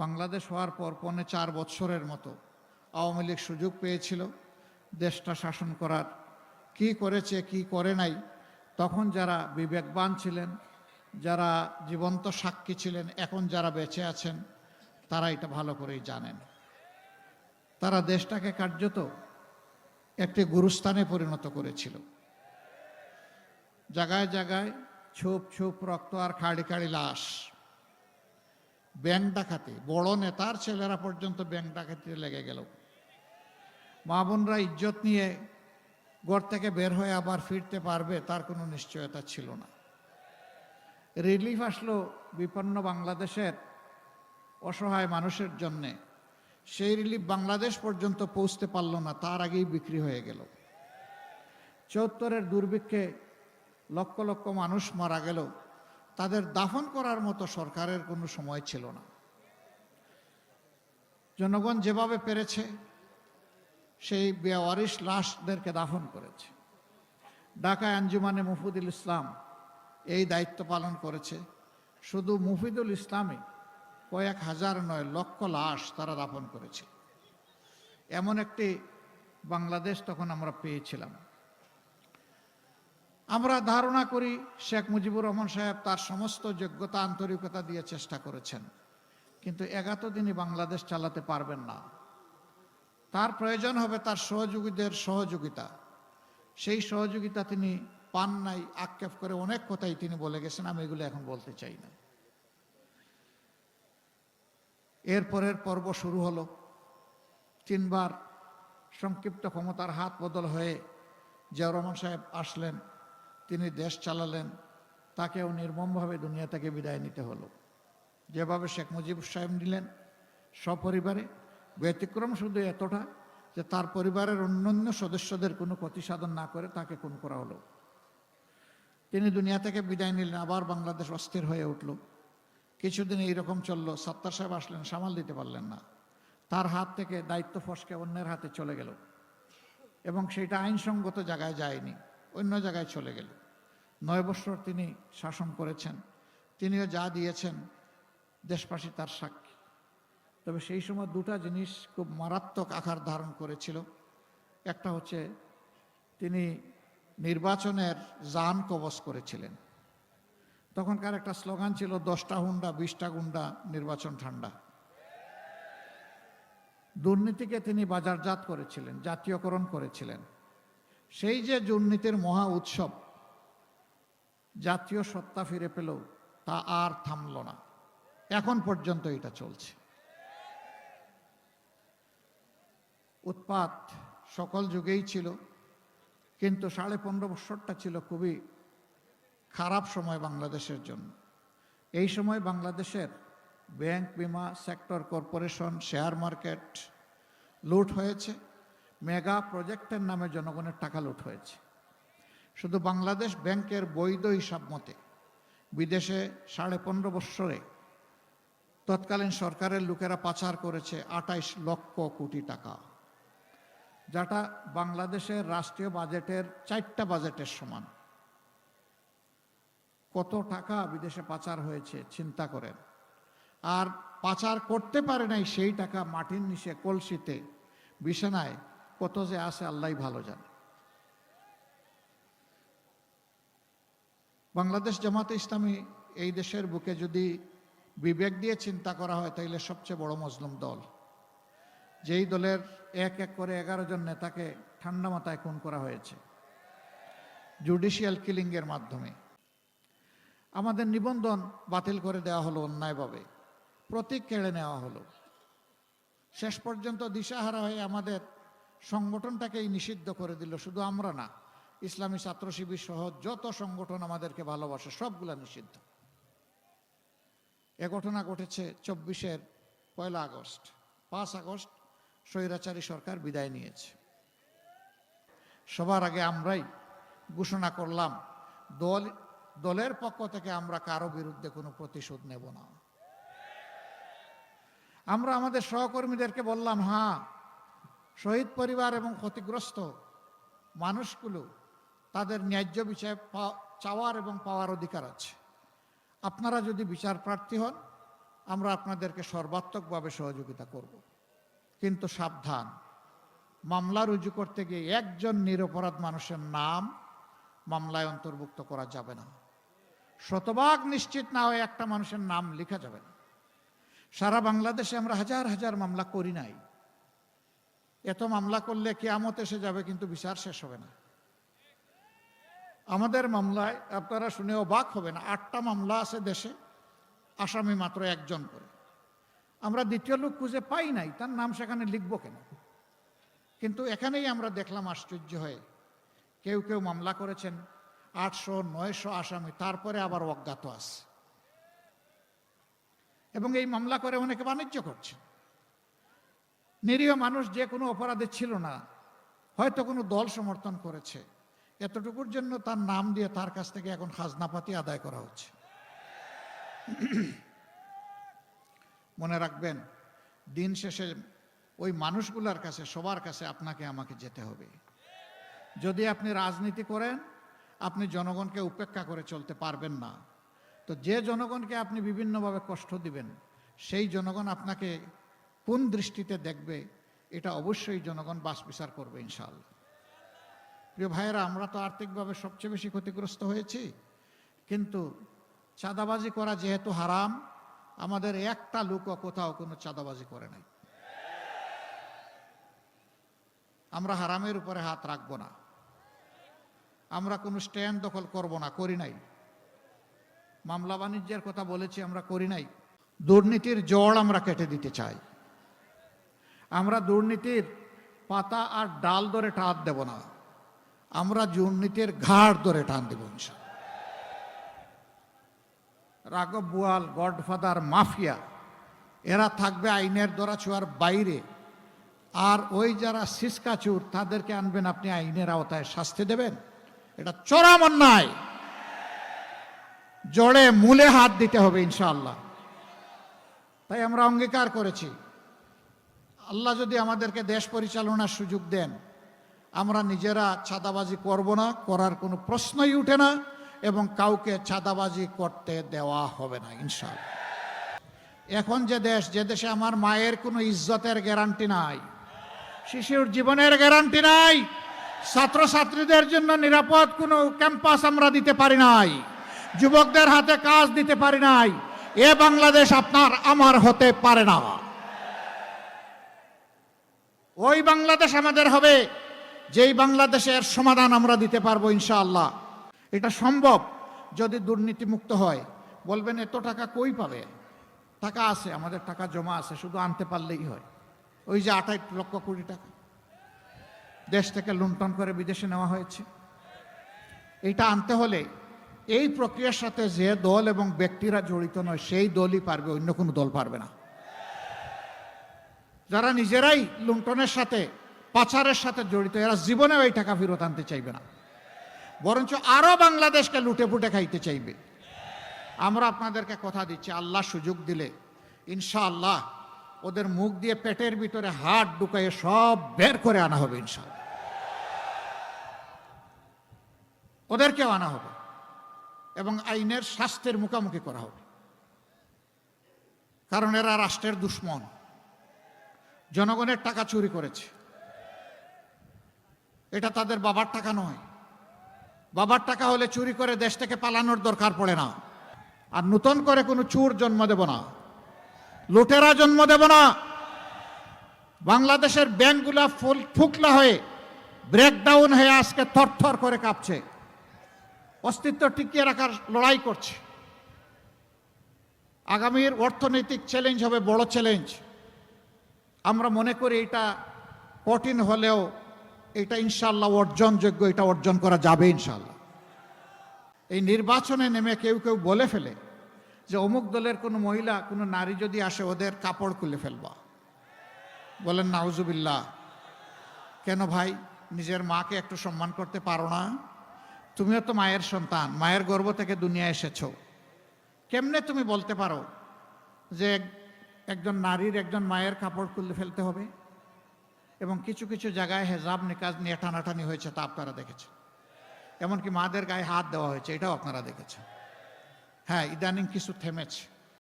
বাংলাদেশ হওয়ার পর 4.25 বছরের মতো আওয়ামী লীগ সুযোগ পেয়েছিল দেশটা শাসন করার। কি করেছে কি করে নাই, তখন যারা বিবেকবান ছিলেন, যারা জীবন্ত সাক্ষী ছিলেন, এখন যারা বেঁচে আছেন তারা এটা ভালো করেই জানেন। তারা দেশটাকে কার্যত একটি গুরুস্থানে পরিণত করেছিল। জায়গায় জায়গায় ছুপ ছুপ রক্ত আর খাড়ি খাড়ি লাশ। ব্যাংক ডাকাতি, বড় নেতার ছেলেরা পর্যন্ত ব্যাংক ডাকাতিতে লেগে গেল। মা বোনরা ইজ্জত নিয়ে ঘর থেকে বের হয়ে আবার ফিরতে পারবে তার কোনো নিশ্চয়তা ছিল না। রিলিফ আসলো বিপন্ন বাংলাদেশের অসহায় মানুষের জন্যে, সেই রিলিফ বাংলাদেশ পর্যন্ত পৌঁছতে পারল না, তার আগেই বিক্রি হয়ে গেল। ৭৪-এর দুর্ভিক্ষে লক্ষ লক্ষ মানুষ মারা গেল, তাদের দাফন করার মতো সরকারের কোনো সময় ছিল না। জনগণ যেভাবে পেরেছে সেই বেওয়ারিশ লাশদেরকে দাফন করেছে। ঢাকায় আঞ্জুমানে মুফিদুল ইসলাম এই দায়িত্ব পালন করেছে। শুধু মুফিদুল ইসলামই কয়েক হাজার নয়, লক্ষ লাশ তারা দাফন করেছে। এমন একটি বাংলাদেশ তখন আমরা পেয়েছিলাম। আমরা ধারণা করি শেখ মুজিবুর রহমান সাহেব তার সমস্ত যোগ্যতা আন্তরিকতা দিয়ে চেষ্টা করেছেন, কিন্তু ৭১ দিনই বাংলাদেশ চালাতে পারবেন না। তার প্রয়োজন হবে তার সহযোগীদের সহযোগিতা। সেই সহযোগিতা তিনি পান নাই। আক্ষেপ করে অনেক কথাই তিনি বলে গেছেন, আমি এগুলো এখন বলতে চাই না। এরপরের পর্ব শুরু হলো। ৩ বার সংক্ষিপ্ত ক্ষমতার হাত বদল হয়ে জিয়াউর রহমান সাহেব আসলেন, তিনি দেশ চালালেন, তাকেও নির্মমভাবে দুনিয়া থেকে বিদায় নিতে হলো। যেভাবে শেখ মুজিব সাহেব নিলেন সপরিবারে, ব্যতিক্রম শুধু এতটা যে তার পরিবারের অন্যান্য সদস্যদের কোনো ক্ষতি সাধন না করে তাকে খুন করা হলো। তিনি দুনিয়া থেকে বিদায় নিলেন, আবার বাংলাদেশ অস্থির হয়ে উঠল। কিছুদিন এইরকম চলল। সত্তার সাহেব আসলেন, সামাল দিতে পারলেন না। তার হাত থেকে দায়িত্ব ফসকে অন্যের হাতে চলে গেল এবং সেটা আইনসঙ্গত জায়গায় যায়নি, অন্য জায়গায় চলে গেল। ৯ বছর তিনি শাসন করেছেন। তিনিও যা দিয়েছেন দেশবাসী তার সাক্ষী। তবে সেই সময় দুটা জিনিস খুব মারাত্মক আকার ধারণ করেছিল। একটা হচ্ছে তিনি নির্বাচনের জান কবজ করেছিলেন। তখনকার একটা স্লোগান ছিল 10টা হুন্ডা 20টা গুন্ডা, নির্বাচন ঠান্ডা। দুর্নীতিকে তিনি বাজারজাত করেছিলেন, জাতীয়করণ করেছিলেন। সেই যে দুর্নীতির মহা উৎসব, জাতীয় সত্তা ফিরে পেল, তা আর থামল না। এখন পর্যন্ত এটা চলছে। উৎপাত সকল যুগেই ছিল, কিন্তু 15.5 বছরটা ছিল খুবই খারাপ সময় বাংলাদেশের জন্য। এই সময় বাংলাদেশের ব্যাংক, বিমা সেক্টর, কর্পোরেশন, শেয়ার মার্কেট লুট হয়েছে। মেগা প্রজেক্টের নামে জনগণের টাকা লুট হয়েছে। শুধু বাংলাদেশ ব্যাংকের বৈধ হিসাব মতে বিদেশে 15.5 বছরে তৎকালীন সরকারের লোকেরা পাচার করেছে 28 লক্ষ কোটি টাকা, যেটা বাংলাদেশের রাষ্ট্রীয় বাজেটের 4টা বাজেটের সমান। কত টাকা বিদেশে পাচার হয়েছে চিন্তা করেন। আর পাচার করতে পারে নাই সেই টাকা মাটির নিচে কলসিতে বিছানায় কত যে আছে আল্লাহই ভালো জানে। বাংলাদেশ জামাতে ইসলামী এই দেশের বুকে যদি বিবেক দিয়ে চিন্তা করা হয় তাহলে সবচেয়ে বড় মজলুম দল। যেই দলের এক এক করে 11 জন নেতাকে ঠান্ডা মাথায় খুন করা হয়েছে জুডিশিয়াল কিলিংয়ের মাধ্যমে। আমাদের নিবন্ধন বাতিল করে দেওয়া হলো অন্যায়ভাবে, প্রতীক কেড়ে নেওয়া হলো। শেষ পর্যন্ত দিশাহারা হয়ে আমাদের সংগঠনটাকেই নিষিদ্ধ করে দিল। শুধু আমরা না, ইসলামী ছাত্র শিবির সহ যত সংগঠন আমাদেরকে ভালোবাসে সবগুলা নিষিদ্ধ। এ ঘটনা ঘটেছে 24-এর 1 আগস্ট। 5 আগস্ট স্বৈরাচারী সরকার বিদায় নিয়েছে। সবার আগে আমরাই ঘোষণা করলাম দলের পক্ষ থেকে আমরা কারো বিরুদ্ধে কোনো প্রতিশোধ নেব না। আমরা আমাদের সহকর্মীদেরকে বললাম, হ্যাঁ, শহীদ পরিবার এবং ক্ষতিগ্রস্ত মানুষগুলো তাদের ন্যায্য বিচার চাওয়ার এবং পাওয়ার অধিকার আছে। আপনারা যদি বিচার প্রার্থী হন আমরা আপনাদেরকে সর্বাত্মকভাবে সহযোগিতা করব। কিন্তু সাবধান, মামলা রুজু করতে গিয়ে একজন নিরপরাধ মানুষের নাম মামলায় অন্তর্ভুক্ত করা যাবে না। শতভাগ নিশ্চিত না হয়ে একটা মানুষের নাম লেখা যাবে না। সারা বাংলাদেশে আমরা হাজার হাজার মামলা করি নাই। এত মামলা করলে কিয়ামত এসে যাবে, কিন্তু বিচার শেষ হবে না। আমাদের মামলায় আপনারা শুনে অবাক হবেন, 8টা মামলা আছে দেশে, আসামি মাত্র একজন করে। আমরা দ্বিতীয় লোক খুঁজে পাই নাই, তার নাম সেখানে লিখব কেন? কিন্তু এখানেই আমরা দেখলাম আশ্চর্য হয়ে, কেউ কেউ মামলা করেছেন 800-900 আসামি, তারপরে আবার অজ্ঞাত আছে। এবং এই মামলা করে অনেকে বাণিজ্য করছে। নিরীহ মানুষ যে কোনো অপরাধে ছিল না, হয়তো কোনো দল সমর্থন করেছে, এতটুকুর জন্য তার নাম দিয়ে তার কাছ থেকে এখন খাজনাপাতি আদায় করা হচ্ছে। মনে রাখবেন, দিন শেষে ওই মানুষগুলোর কাছে, সবার কাছে আপনাকে আমাকে যেতে হবে। যদি আপনি রাজনীতি করেন, আপনি জনগণকে উপেক্ষা করে চলতে পারবেন না। তো যে জনগণকে আপনি বিভিন্নভাবে কষ্ট দিবেন, সেই জনগণ আপনাকে কোন দৃষ্টিতে দেখবে, এটা অবশ্যই জনগণ বাছ বিচার করবে ইনশাআল্লাহ। প্রিয় ভাইয়েরা, আমরা তো আর্থিকভাবে সবচেয়ে বেশি ক্ষতিগ্রস্ত হয়েছি, কিন্তু চাঁদাবাজি করা যেহেতু হারাম, আমাদের একটা লোকও কোথাও কোনো চাঁদাবাজি করে নাই। আমরা হারামের উপরে হাত রাখবো না, আমরা কোনো স্ট্যান্ড দখল করব না, করি নাই। মামলা বাণিজ্যের কথা বলেছি, আমরা করি নাই। দুর্নীতির জড় আমরা কেটে দিতে চাই। আমরা দুর্নীতির পাতা আর ডাল ধরে টান দেব না, আমরা দুর্নীতির ঘাড় ধরে টান দেব ইনশাআল্লাহ। রাঘব বোয়াল, গডফাদার, মাফিয়া, এরা থাকবে আইনের দরাছোঁয়ার বাইরে। আর ওই যারা সিসকাচুর, তাদেরকে আনবেন আপনি আইনের আওতায়, শাস্তি দেবেন। এটা চরম অন্যায়। জড়ে মূলে হাত দিতে হবে ইনশাআল্লাহ। তাই আমরা অঙ্গীকার করেছি, আল্লাহ যদি আমাদেরকে দেশ পরিচালনার সুযোগ দেন, আমরা নিজেরা চাঁদাবাজি করব না, করার কোনো প্রশ্নই উঠে না, এবং কাউকে চাঁদাবাজি করতে দেওয়া হবে না ইনশাআল্লাহ। এখন যে দেশে আমার মায়ের কোনো ইজ্জতের গ্যারান্টি নাই, শিশুর জীবনের গ্যারান্টি নাই, ছাত্রছাত্রীদের জন্য নিরাপদ কোনো ক্যাম্পাস আমরা দিতে পারি নাই, যুবকদের হাতে কাজ দিতে পারি নাই, এ বাংলাদেশ আপনার আমার হতে পারে না। ওই বাংলাদেশ আমাদের হবে যেই বাংলাদেশের সমাধান আমরা দিতে পারবো ইনশাআল্লাহ। এটা সম্ভব যদি দুর্নীতি মুক্ত হয়। বলবেন এত টাকা কই পাবে? টাকা আছে, আমাদের টাকা জমা আছে, শুধু আনতে পারলেই হয়। ওই যে 28 লক্ষ কোটি টাকা দেশ থেকে লুণ্ঠন করে বিদেশে নেওয়া হয়েছে, এইটা আনতে হলে এই প্রক্রিয়ার সাথে যে দল এবং ব্যক্তিরা জড়িত নয়, সেই দলই পারবে, অন্য কোনো দল পারবে না। যারা নিজেরাই লুণ্ঠনের সাথে, পাচারের সাথে জড়িত, এরা জীবনেও এই টাকা ফেরত আনতে চাইবে না, বরঞ্চ আরো বাংলাদেশকে লুটে পুটে খাইতে চাইবে। আমরা আপনাদেরকে কথা দিচ্ছি, আল্লাহ সুযোগ দিলে ইনশাআল্লাহ ওদের মুখ দিয়ে পেটের ভিতরে হাত ঢুকাইয়ে সব বের করে আনা হবে ইনশাআল্লাহ। ওদেরকেও আনা হবে এবং আইনের শাস্তির মুখোমুখি করা হবে। কারণ এরা রাষ্ট্রের দুশ্মন, জনগণের টাকা চুরি করেছে। এটা তাদের বাবার টাকা নয়। বাবার টাকা হলে চুরি করে দেশ থেকে পালানোর দরকার পড়ে না। আর নতুন করে কোনো চোর জন্ম দেব না, লুটেরা জন্ম দেব না। বাংলাদেশের ব্যাংকগুলা ফুকলা হয়ে, ব্রেকডাউন হয়ে আজকে থরথর করে কাঁপছে, অস্তিত্ব টিকিয়ে রাখার লড়াই করছে। আগামীর অর্থনৈতিক চ্যালেঞ্জ হবে বড় চ্যালেঞ্জ। আমরা মনে করি এটা কঠিন হলেও এটা ইনশাআল্লাহ অর্জনযোগ্য, এটা অর্জন করা যাবে ইনশাআল্লাহ। এই নির্বাচনে নেমে কেউ কেউ বলে ফেলে যে অমুক দলের কোনো মহিলা, কোনো নারী যদি আসে ওদের কাপড় খুলে ফেলবা। বলেন নাউজুবিল্লাহ। কেন ভাই, নিজের মাকে একটু সম্মান করতে পারো না? তুমিও তো মায়ের সন্তান, মায়ের গর্ভ থেকে দুনিয়া এসেছো। কেমনে তুমি বলতে পারো যে একজন নারীর, একজন মায়ের কাপড় খুলে ফেলতে হবে? এবং কিছু কিছু জায়গায় হেজাব নিকাজ নিয়ে টানাটানি হয়েছে, তা আপনারা দেখেছেন। এমনকি মাদের গায়ে হাত দেওয়া হয়েছে, এটাও আপনারা দেখেছেন। হ্যাঁ, ইদানিং কিছু থেমেছে।